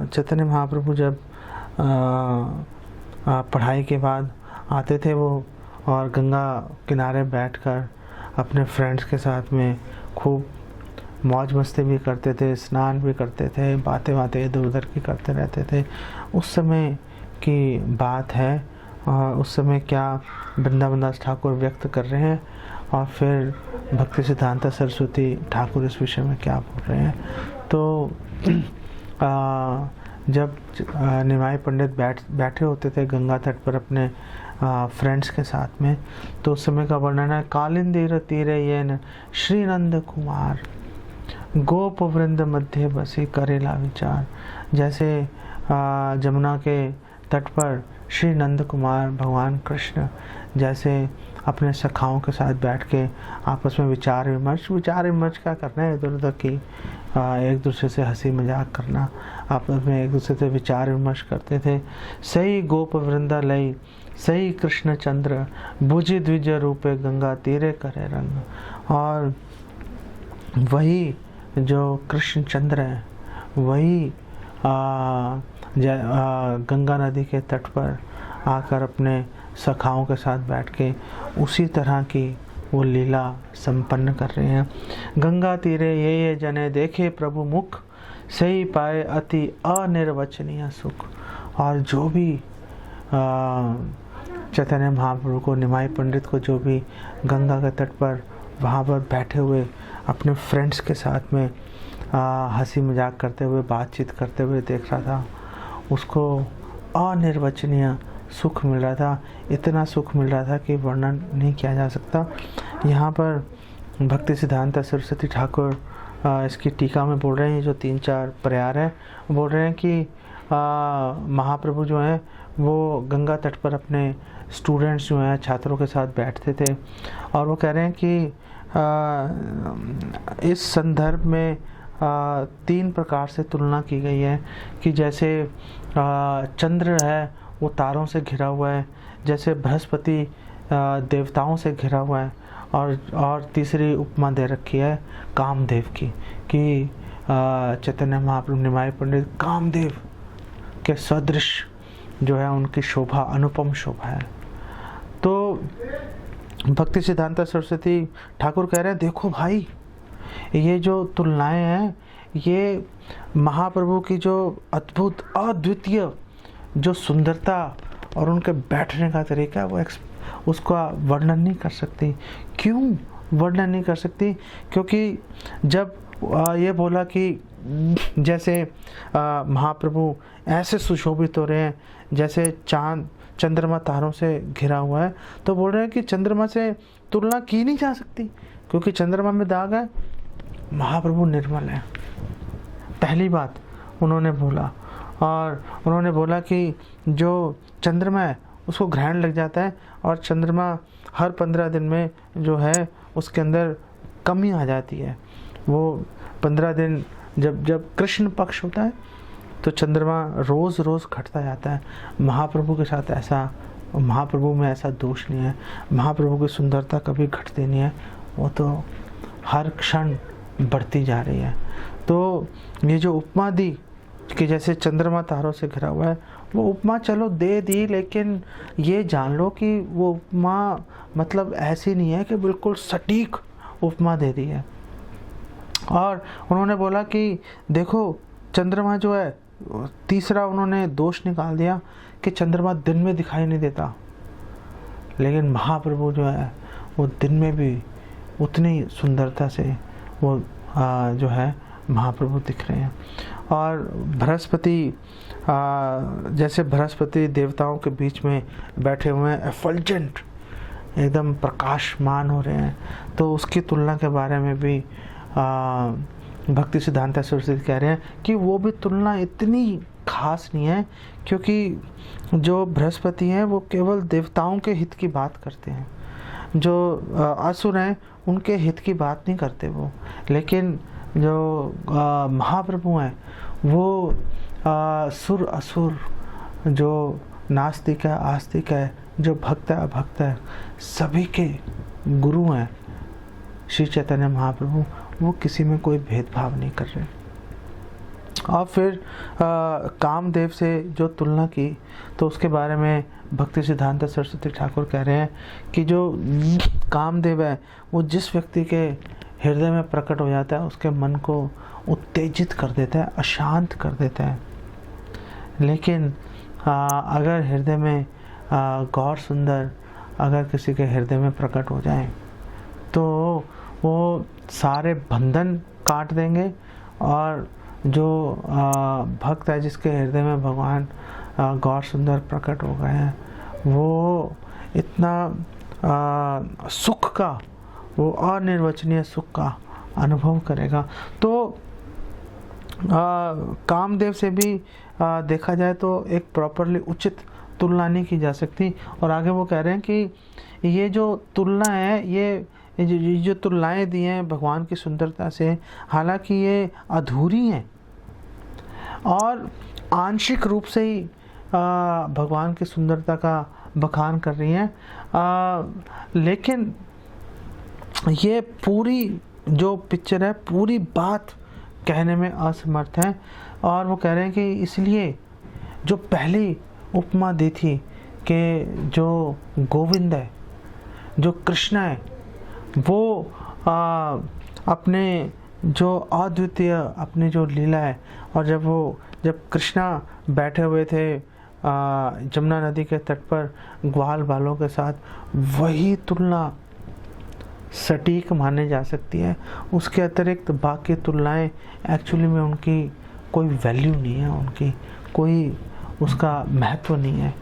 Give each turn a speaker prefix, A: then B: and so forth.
A: चैतन्य महाप्रभु जब पढ़ाई के बाद आते थे वो, और गंगा किनारे बैठकर अपने फ्रेंड्स के साथ में खूब मौज मस्ती भी करते थे, स्नान भी करते थे, बातें इधर उधर की करते रहते थे। उस समय की बात है, और उस समय क्या वृंदावन दास ठाकुर व्यक्त कर रहे हैं, और फिर भक्ति सिद्धांत सरस्वती ठाकुर इस विषय में क्या बोल रहे हैं। तो जब निमाई पंडित बैठे होते थे गंगा तट पर अपने फ्रेंड्स के साथ में, तो उस समय का वर्णन है, कालिंदी तीरे येन श्री नंद कुमार गोप वृंद मध्य बसी करेला विचार। जैसे जमुना के तट पर श्री नंद कुमार भगवान कृष्ण जैसे अपने सखाओं के साथ बैठ के आपस में विचार विमर्श क्या करना है, इधर उधर की एक दूसरे से हंसी मजाक करना, आपस में एक दूसरे से विचार विमर्श करते थे। सही गोप वृंदा लई सही कृष्ण चंद्र बुझी द्विज रूपे गंगा तीरे करे रंग। और वही जो कृष्ण चंद्र है वही गंगा नदी के तट पर आकर अपने सखाओं के साथ बैठ के उसी तरह की वो लीला संपन्न कर रहे हैं। गंगा तीरे ये जने देखे प्रभु मुख सही पाए अति अनिर्वचनीय सुख। और जो भी चैतन्य महाप्रभु को, निमाई पंडित को, जो भी गंगा के तट पर वहाँ पर बैठे हुए अपने फ्रेंड्स के साथ में हंसी मजाक करते हुए, बातचीत करते हुए देख रहा था, उसको अनिर्वचनीय सुख मिल रहा था। इतना सुख मिल रहा था कि वर्णन नहीं किया जा सकता। यहाँ पर भक्ति सिद्धांत सरस्वती ठाकुर इसकी टीका में बोल रहे हैं, जो 3-4 प्रयार है, बोल रहे हैं कि महाप्रभु जो हैं वो गंगा तट पर अपने स्टूडेंट्स जो हैं, छात्रों के साथ बैठते थे, और वो कह रहे हैं कि इस संदर्भ में 3 प्रकार से तुलना की गई है कि जैसे चंद्र है वो तारों से घिरा हुआ है, जैसे बृहस्पति देवताओं से घिरा हुआ है, और तीसरी उपमा दे रखी है कामदेव की, कि चैतन्य महाप्रभु निमाई पंडित कामदेव के सदृश जो है उनकी शोभा अनुपम शोभा है। तो भक्ति सिद्धांत सरस्वती ठाकुर कह रहे हैं, देखो भाई, ये जो तुलनाएं हैं ये महाप्रभु की जो अद्भुत अद्वितीय जो सुंदरता और उनके बैठने का तरीका है वो उसका वर्णन नहीं कर सकती। क्यों वर्णन नहीं कर सकती? क्योंकि जब ये बोला कि जैसे महाप्रभु ऐसे सुशोभित हो रहे हैं जैसे चांद चंद्रमा तारों से घिरा हुआ है, तो बोल रहे हैं कि चंद्रमा से तुलना की नहीं जा सकती, क्योंकि चंद्रमा में दाग है, महाप्रभु निर्मल है। पहली बात उन्होंने बोला। और उन्होंने बोला कि जो चंद्रमा है उसको ग्रहण लग जाता है, और चंद्रमा हर 15 दिन में जो है उसके अंदर कमी आ जाती है। वो 15 दिन जब कृष्ण पक्ष होता है तो चंद्रमा रोज़ घटता जाता है। महाप्रभु के साथ ऐसा, महाप्रभु में ऐसा दोष नहीं है। महाप्रभु की सुंदरता कभी घटती नहीं है, वो तो हर क्षण बढ़ती जा रही है। तो ये जो उपमा दी कि जैसे चंद्रमा तारों से घिरा हुआ है, वो उपमा चलो दे दी, लेकिन ये जान लो कि वो उपमा मतलब ऐसी नहीं है कि बिल्कुल सटीक उपमा दे दी है। और उन्होंने बोला कि देखो चंद्रमा जो है, तीसरा उन्होंने दोष निकाल दिया कि चंद्रमा दिन में दिखाई नहीं देता, लेकिन महाप्रभु जो है वो दिन में भी उतनी सुंदरता से वो जो है महाप्रभु दिख रहे हैं। और बृहस्पति जैसे बृहस्पति देवताओं के बीच में बैठे हुए हैं, एफल्जेंट एकदम प्रकाशमान हो रहे हैं, तो उसकी तुलना के बारे में भी भक्ति सिद्धांत सरस्वती कह रहे हैं कि वो भी तुलना इतनी खास नहीं है, क्योंकि जो बृहस्पति हैं वो केवल देवताओं के हित की बात करते हैं, जो असुर हैं उनके हित की बात नहीं करते वो। लेकिन जो महाप्रभु हैं वो सुर असुर, जो नास्तिक है आस्तिक है, जो भक्त है अभक्त है, सभी के गुरु हैं श्री चैतन्य महाप्रभु। वो किसी में कोई भेदभाव नहीं कर रहे। और फिर कामदेव से जो तुलना की, तो उसके बारे में भक्ति सिद्धांत सरस्वती ठाकुर कह रहे हैं कि जो कामदेव है वो जिस व्यक्ति के हृदय में प्रकट हो जाता है उसके मन को उत्तेजित कर देता है, अशांत कर देता है। लेकिन अगर हृदय में गौर सुंदर अगर किसी के हृदय में प्रकट हो जाए तो वो सारे बंधन काट देंगे, और जो भक्त है जिसके हृदय में भगवान गौर सुंदर प्रकट हो गए हैं वो इतना सुख का, वो अनिर्वचनीय सुख का अनुभव करेगा। तो कामदेव से भी देखा जाए तो एक प्रॉपरली उचित तुलना नहीं की जा सकती। और आगे वो कह रहे हैं कि ये जो तुलना है, ये जो तुलनाएं दी हैं भगवान की सुंदरता से, हालांकि ये अधूरी हैं और आंशिक रूप से ही भगवान की सुंदरता का बखान कर रही हैं, लेकिन ये पूरी जो पिक्चर है, पूरी बात कहने में असमर्थ है। और वो कह रहे हैं कि इसलिए जो पहली उपमा दी थी कि जो गोविंद है, जो कृष्ण है, वो अपने जो अद्वितीय अपनी जो लीला है, और जब कृष्णा बैठे हुए थे जमुना नदी के तट पर ग्वाल बालों के साथ, वही तुलना सटीक माने जा सकती है। उसके अतिरिक्त बाकी तुलनाएं एक्चुअली में उनकी कोई वैल्यू नहीं है, उनकी कोई उसका महत्व नहीं है।